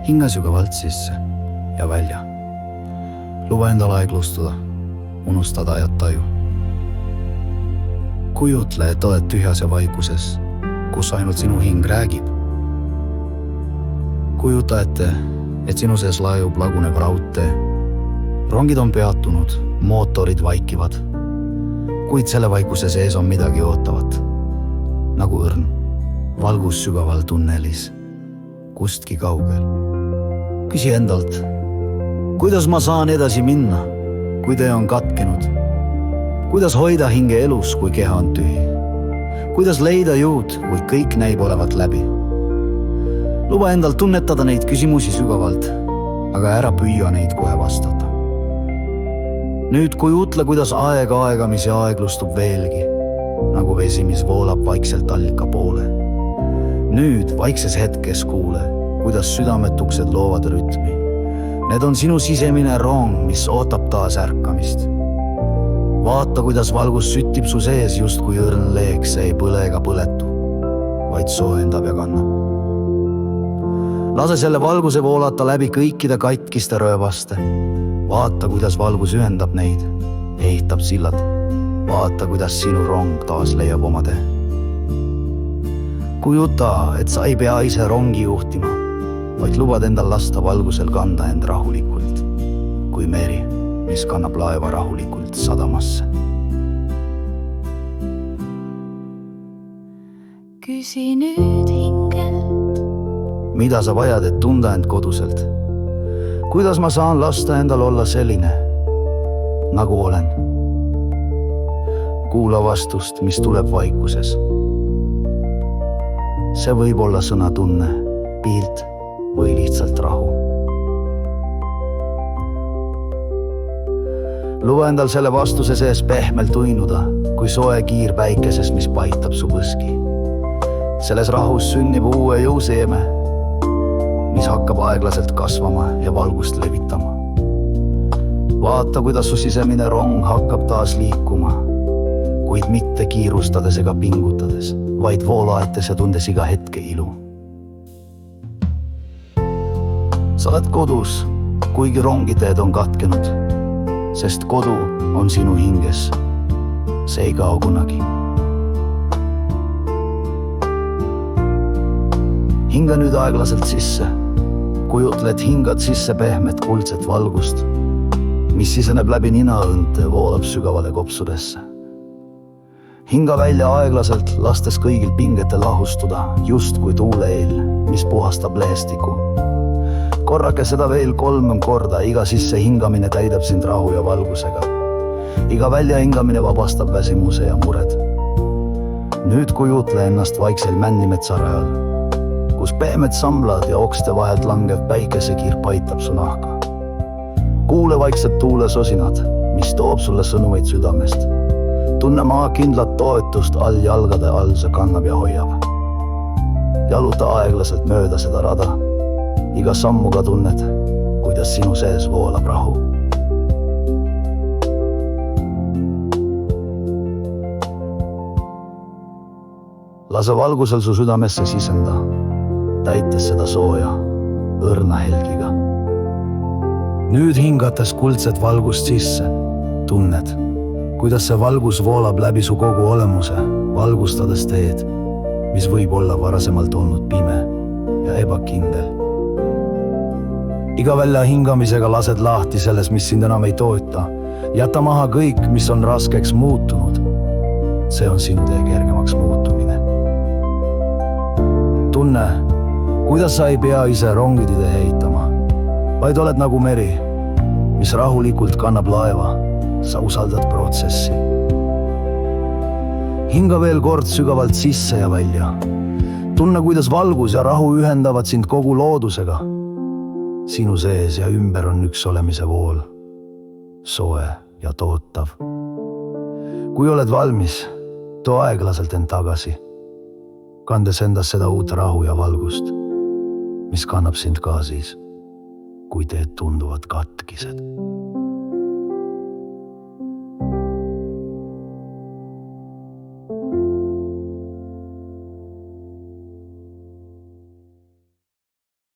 Hinga sügavalt sisse ja välja. Luba endal aeglustuda, unustada ja taju. Kujutle, et oled tühjas ja vaikuses, kus ainult sinu hing räägib. Kujuta ette, et sinu sees laiub lagunev raudtee. Rongid on peatunud, mootorid vaikivad, kuid selle vaikuse sees on midagi ootavat. Nagu õrn, valgus sügaval tunnelis, kustki kaugel. Küsi endalt, kuidas ma saan edasi minna, kui tee on katkenud? Kuidas hoida hinge elus, kui keha on tühi? Kuidas leida jõud, kui kõik näib olevat läbi? Luba endal tunnetada neid küsimusi sügavalt, aga ära püüa neid kohe vastata. Nüüd kujutle, kuidas aegamisi aeglustub veelgi, nagu vesi, mis voolab vaikselt allika poole. Nüüd vaikses hetkes kuule, kuidas südametuksed loovad rütmi. Need on sinu sisemine rong, mis ootab taas ärkamist. Vaata, kuidas valgus süttib su sees, just kui õrn leek, see ei põle ega põletu, vaid soojendab ja kannab. Lase selle valguse voolata läbi kõikide katkiste röövaste. Vaata, kuidas valgus ühendab neid, ehitab sillad. Vaata, kuidas sinu rong taas leiab oma tee. Kujuta, et sa ei pea ise rongi juhtima, vaid lubad endal lasta valgusel kanda end rahulikult, kui meri, mis kannab laeva rahulikult sadamasse. Küsi nüüd hingelt, mida sa vajad, et tunda end koduselt? Kuidas ma saan lasta endal olla selline, nagu olen? Kuula vastust, mis tuleb vaikuses. See võib olla sõnatunne, pilt või lihtsalt rahu. Luba endal selle vastuse sees pehmelt uinuda, kui soe kiir päikeses, mis paitab su põski. Selles rahus sünnib uue jõuseeme, mis hakkab aeglaselt kasvama ja valgust levitama. Vaata, kuidas su sisemine rong hakkab taas liikuma, kuid mitte kiirustades ega pingutades, vaid voolaetes ja tundes iga hetke ilu. Sa oled kodus, kuigi rongiteed on katkenud, sest kodu on sinu hinges. See ei kao kunagi. Hinga nüüd aeglaselt sisse. Kujutle, et hingad sisse pehmet kuldset valgust, mis siseneb läbi ninaõnte ja voolab sügavale kopsudesse. Hinga välja aeglaselt, lastes kõigil pingetel lahustuda, just kui tuule eel, mis puhastab leestiku. Korrake seda veel 3 korda, iga sisse hingamine täidab sind rahu ja valgusega. Iga välja hingamine vabastab väsimuse ja mured. Nüüd kujutle ennast vaiksel Männimetsa-rajal, kus pehmed samblad ja okste vahelt langev päikesekiir paitab su nahka. Kuule vaikselt tuule sosinad, mis toob sulle sõnumeid südamest. Tunne maa kindlat toetust all jalgade all, see kannab ja hoiab. Jaluta aeglaselt mööda seda rada. Iga sammuga tunned, kuidas sinu sees voolab rahu. Lase valgusel su südamesse sisenda, täites seda sooja, õrna helgiga. Nüüd hingates kuldset valgust sisse, tunned, kuidas see valgus voolab läbi su kogu olemuse, valgustades teed, mis võib olla varasemalt olnud pime ja ebakindel. Iga välja hingamisega lased lahti selles, mis sind enam ei toeta. Jäta maha kõik, mis on raskeks muutunud. See on sinu tee kergemaks muutumine. Tunne, kuidas sa ei pea ise rongitide ehitama, vaid oled nagu meri, mis rahulikult kannab laeva. Sa usaldad protsessi. Hinga veel kord sügavalt sisse ja välja. Tunne, kuidas valgus ja rahu ühendavad sind kogu loodusega. Sinu sees ja ümber on üks olemise vool, soe ja tootav. Kui oled valmis, too aeglaselt end tagasi, kandes endas seda uut rahu ja valgust, mis kannab sind ka siis, kui teed tunduvad katkised.